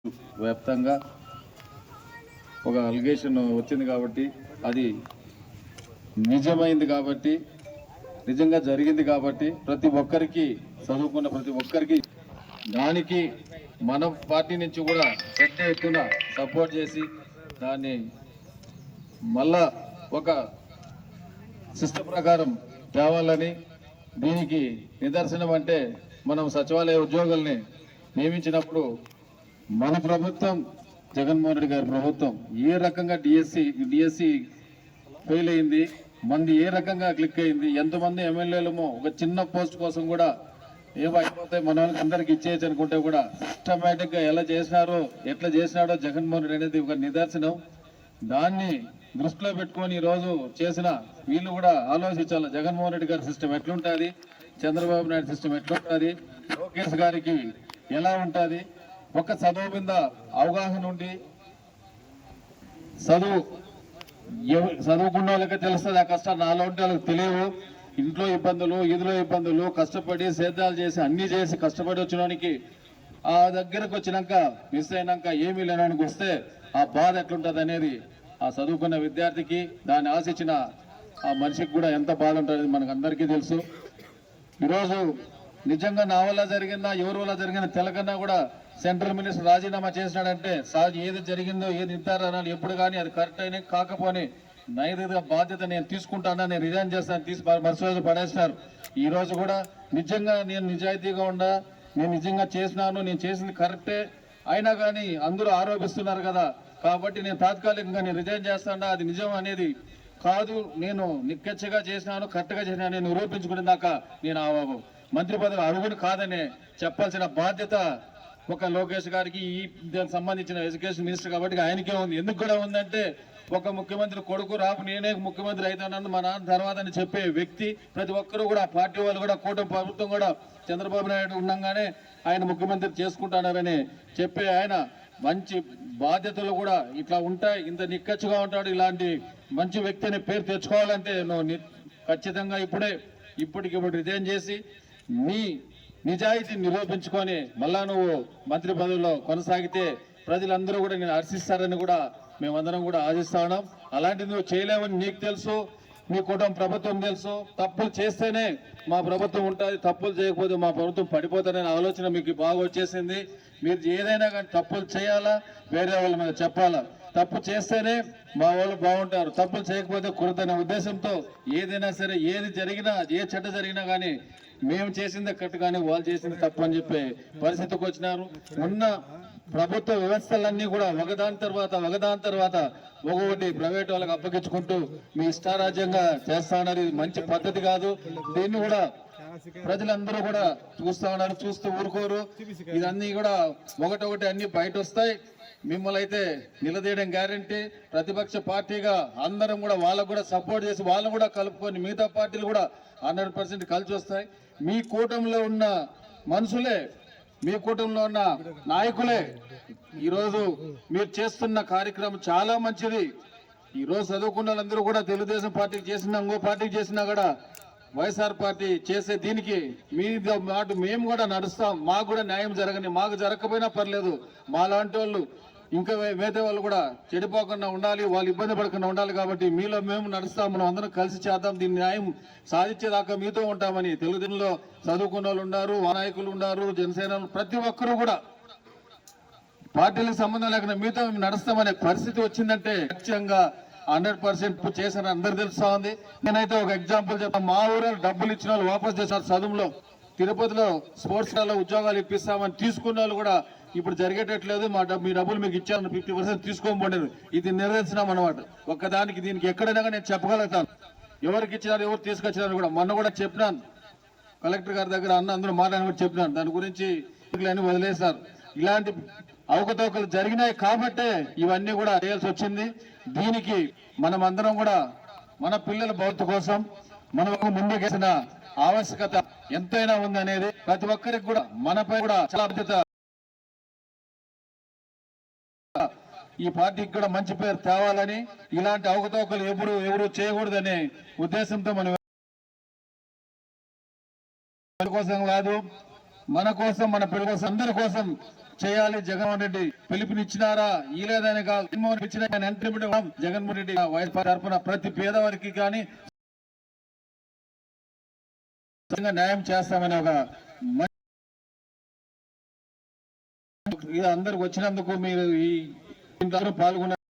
వ్యాప్తంగా ఒక అలిగేషన్ వచ్చింది కాబట్టి అది నిజమైంది కాబట్టి నిజంగా జరిగింది కాబట్టి ప్రతి ఒక్కరికి చదువుకున్న ప్రతి ఒక్కరికి దానికి మన పార్టీ నుంచి కూడా పెద్ద ఎత్తున సపోర్ట్ చేసి దాన్ని మళ్ళా ఒక సిస్టమ్ ప్రకారం తేవాలని దీనికి నిదర్శనం అంటే మనం సచివాలయ ఉద్యోగుల్ని నియమించినప్పుడు మన ప్రభుత్వం జగన్మోహన్ రెడ్డి గారి ప్రభుత్వం ఏ రకంగా డిఎస్సి ఫెయిల్ అయింది, మంది ఏ రకంగా క్లిక్ అయింది, ఎంతమంది ఎమ్మెల్యేలమో ఒక చిన్న పోస్ట్ కోసం కూడా ఏమో అయిపోతాయి మన వాళ్ళకి అందరికి ఇచ్చేయచ్చు అనుకుంటే కూడా సిస్టమేటిక్గా ఎట్లా చేసినాడో జగన్మోహన్ రెడ్డి అనేది ఒక నిదర్శనం. దాన్ని దృష్టిలో పెట్టుకొని ఈరోజు చేసిన వీళ్ళు కూడా ఆలోచించాలి. జగన్మోహన్ రెడ్డి గారి సిస్టమ్ ఎట్లుంటుంది, చంద్రబాబు నాయుడు సిస్టమ్ ఎట్లుంటుంది, లోకేష్ గారికి ఎలా ఉంటుంది. ఒక చదువు మీద అవగాహన ఉండి చదువుకున్న వాళ్ళకే తెలుస్తుంది ఆ కష్టాలు, నాలో ఉంటే వాళ్ళకి తెలియవు. ఇంట్లో ఇబ్బందులు, ఇదిలో ఇబ్బందులు, కష్టపడి సేద్యాలు చేసి అన్ని చేసి కష్టపడి వచ్చినానికి ఆ దగ్గరకు వచ్చినాక మిస్ అయినాక ఏమీ లేనానికి వస్తే ఆ బాధ ఎట్లుంటుంది అనేది ఆ చదువుకున్న విద్యార్థికి, దాన్ని ఆశించిన ఆ మనిషికి కూడా ఎంత బాధ ఉంటుంది మనకు అందరికీ తెలుసు. ఈరోజు నిజంగా నా వల్ల జరిగిందా ఎవరి వల్ల జరిగిందా తెలకన్నా కూడా సెంట్రల్ మినిస్టర్ రాజీనామా చేసినాడంటే సార్ ఏది జరిగిందో ఏది ఇంటారనాలి ఎప్పుడు కానీ అది కరెక్ట్ అయినా కాకపోని నైతిక బాధ్యత నేను తీసుకుంటానా, నేను రిజైన్ చేస్తాను తీసి మరుసటి రోజు పడేసినారు. ఈ రోజు కూడా నిజంగా నేను నిజాయితీగా ఉండా, నేను నిజంగా చేసినాను, నేను చేసింది కరెక్టే అయినా కానీ అందరూ ఆరోపిస్తున్నారు కదా కాబట్టి నేను తాత్కాలికంగా నేను రిజైన్ చేస్తాను, అది నిజం అనేది కాదు, నేను నిక్కచ్చిగా చేసినాను కరెక్ట్గా చేసినాను నేను నిరూపించుకునే దాకా నేను మంత్రి పదవి అర్హుడు కాదని చెప్పాల్సిన బాధ్యత ఒక లోకేష్ గారికి ఈ దానికి సంబంధించిన ఎడ్యుకేషన్ మినిస్టర్ కాబట్టి ఆయనకే ఉంది. ఎందుకు కూడా ఉందంటే ఒక ముఖ్యమంత్రి కొడుకు రాపు నేనే ముఖ్యమంత్రి అవుతానని మా నాన్న తర్వాత అని చెప్పే వ్యక్తి ప్రతి ఒక్కరు కూడా పార్టీ వాళ్ళు కూడా కూటమి ప్రభుత్వం కూడా చంద్రబాబు నాయుడు ఉండగానే ఆయన ముఖ్యమంత్రి చేసుకుంటున్నారని చెప్పే ఆయన మంచి బాధ్యతలు కూడా ఇట్లా ఉంటాయి, ఇంత నిక్కచ్చుగా ఉంటాడు, ఇలాంటి మంచి వ్యక్తి అనే పేరు తెచ్చుకోవాలంటే నువ్వు ఖచ్చితంగా ఇప్పటికిప్పుడు రిజైన్ చేసి నీ నిజాయితీ నిరూపించుకొని మళ్ళా నువ్వు మంత్రి పదవిలో కొనసాగితే ప్రజలందరూ కూడా నేను హర్షిస్తారని కూడా మేమందరం కూడా ఆశిస్తా ఉన్నాం. అలాంటిది నువ్వు చేయలేవని నీకు తెలుసు, నీ కుటుంబ ప్రభుత్వం తెలుసు. తప్పులు చేస్తేనే మా ప్రభుత్వం ఉంటుంది, తప్పులు చేయకపోతే మా ప్రభుత్వం పడిపోతారనే ఆలోచన మీకు బాగా వచ్చేసింది. మీరు ఏదైనా కానీ తప్పులు చేయాలా, వేరే వాళ్ళ మీద చెప్పాలా, తప్పు చేస్తేనే మా వాళ్ళు బాగుంటారు, తప్పులు చేయకపోతే కుడతనే ఉద్దేశంతో ఏదైనా సరే ఏది జరిగినా ఏ చెడ్డ జరిగినా కానీ మేము చేసిందే కరెక్ట్ కానీ వాళ్ళు చేసింది తప్పు అని చెప్పే పరిస్థితికి వచ్చినారు. ఉన్న ప్రభుత్వ వ్యవస్థలన్నీ కూడా ఒకదాని తర్వాత ఒకటి ప్రైవేట్ వాళ్ళకి అప్పగించుకుంటూ మీ ఇష్టారాజ్యంగా చేస్తా ఉన్నారు. ఇది మంచి పద్ధతి కాదు. దీన్ని కూడా ప్రజలందరూ కూడా చూస్తా ఉన్నారు, చూస్తూ ఊరుకోరు. ఇదన్నీ కూడా ఒకటొకటి అన్ని బయట వస్తాయి. మిమ్మల్ని అయితే నిలదీయడం గ్యారంటీ. ప్రతిపక్ష పార్టీగా అందరం కూడా వాళ్ళకు కూడా సపోర్ట్ చేసి వాళ్ళని కూడా కలుపుకొని మిగతా పార్టీలు కూడా 100% కలిసి వస్తాయి. మీ కూటమిలో ఉన్న మనుషులే, మీ కూటమిలో ఉన్న నాయకులే ఈరోజు మీరు చేస్తున్న కార్యక్రమం చాలా మంచిది. ఈరోజు చదువుకున్న వాళ్ళందరూ కూడా తెలుగుదేశం పార్టీకి చేసినా ఇంకో పార్టీకి చేసినా కూడా వైఎస్ఆర్ పార్టీ చేసే దీనికి మీ మాట మేము కూడా నడుస్తాం. మాకు కూడా న్యాయం జరగని, మాకు జరగకపోయినా పర్లేదు, మా లాంటి వాళ్ళు ఇంకా వేరే వాళ్ళు కూడా చెడిపోకుండా ఉండాలి, వాళ్ళు ఇబ్బంది పడకుండా ఉండాలి కాబట్టి మీలో మేము నడుస్తాం, మనం అందరం కలిసి చేద్దాం, దీన్ని న్యాయం సాధించేదాకా మీతో ఉంటామని తెలుగుదేశంలో చదువుకున్న వాళ్ళు ఉన్నారు, నాయకులు ఉన్నారు, జనసేన ప్రతి ఒక్కరూ కూడా పార్టీలకు సంబంధం లేకుండా మీతో మేము నడుస్తామనే పరిస్థితి వచ్చిందంటే ఖచ్చితంగా 100% చేసిన అందరు తెలుస్తా ఉంది. నేనైతే ఒక ఎగ్జాంపుల్ చెప్తాను. మా ఊరు డబ్బులు ఇచ్చిన వాళ్ళు వాపస్ చేశారు. చదువులో తిరుపతిలో స్పోర్ట్స్ డాల్లో ఉద్యోగాలు ఇప్పిస్తామని తీసుకున్న వాళ్ళు కూడా ఇప్పుడు జరిగేటట్లేదు. మీ డబ్బులు మీకు ఇచ్చాను 50% తీసుకోబోలేదు. ఇది నిరసనం అన్నమాట. ఒక్కదానికి దీనికి ఎక్కడైనా నేను చెప్పగలుగుతాను ఎవరికి ఇచ్చినారు ఎవరు తీసుకొచ్చినారు కూడా. మొన్న కూడా చెప్పినాను కలెక్టర్ గారి దగ్గర అందరూ మాట్లాడి కూడా చెప్పినాను. దాని గురించి వదిలేశారు. ఇలాంటి అవకతవకలు జరిగినాయి కాబట్టే ఇవన్నీ కూడా చేయాల్సి వచ్చింది. దీనికి మనం అందరం కూడా మన పిల్లల భవిష్యత్తు కోసం మనం ముందుకేసిన ఆవశ్యకత ఎంతైనా ఉంది అనేది ప్రతి ఒక్కరికి కూడా మనపై కూడా చాలా బాధ్యత. ఈ పార్టీకి కూడా మంచి పేరు తేవాలని, ఇలాంటి అవకతవకలు ఎవరు చేయకూడదనే ఉద్దేశంతో మనం కోసం కాదు, మన కోసం, మన పిల్లల కోసం, అందరి కోసం చేయాలి. జగన్మోహన్ రెడ్డి పిలుపునిచ్చినారా ఈ లేదని కాదు, జగన్మోహన్ రెడ్డి ఇచ్చిన జగన్మోహన్ రెడ్డి వైఎస్ఆర్ తరఫున ప్రతి పేదవారికి కానీ న్యాయం చేస్తామని ఒక అందరికి వచ్చినందుకు మీరు ఈ పాల్గొన్నారు.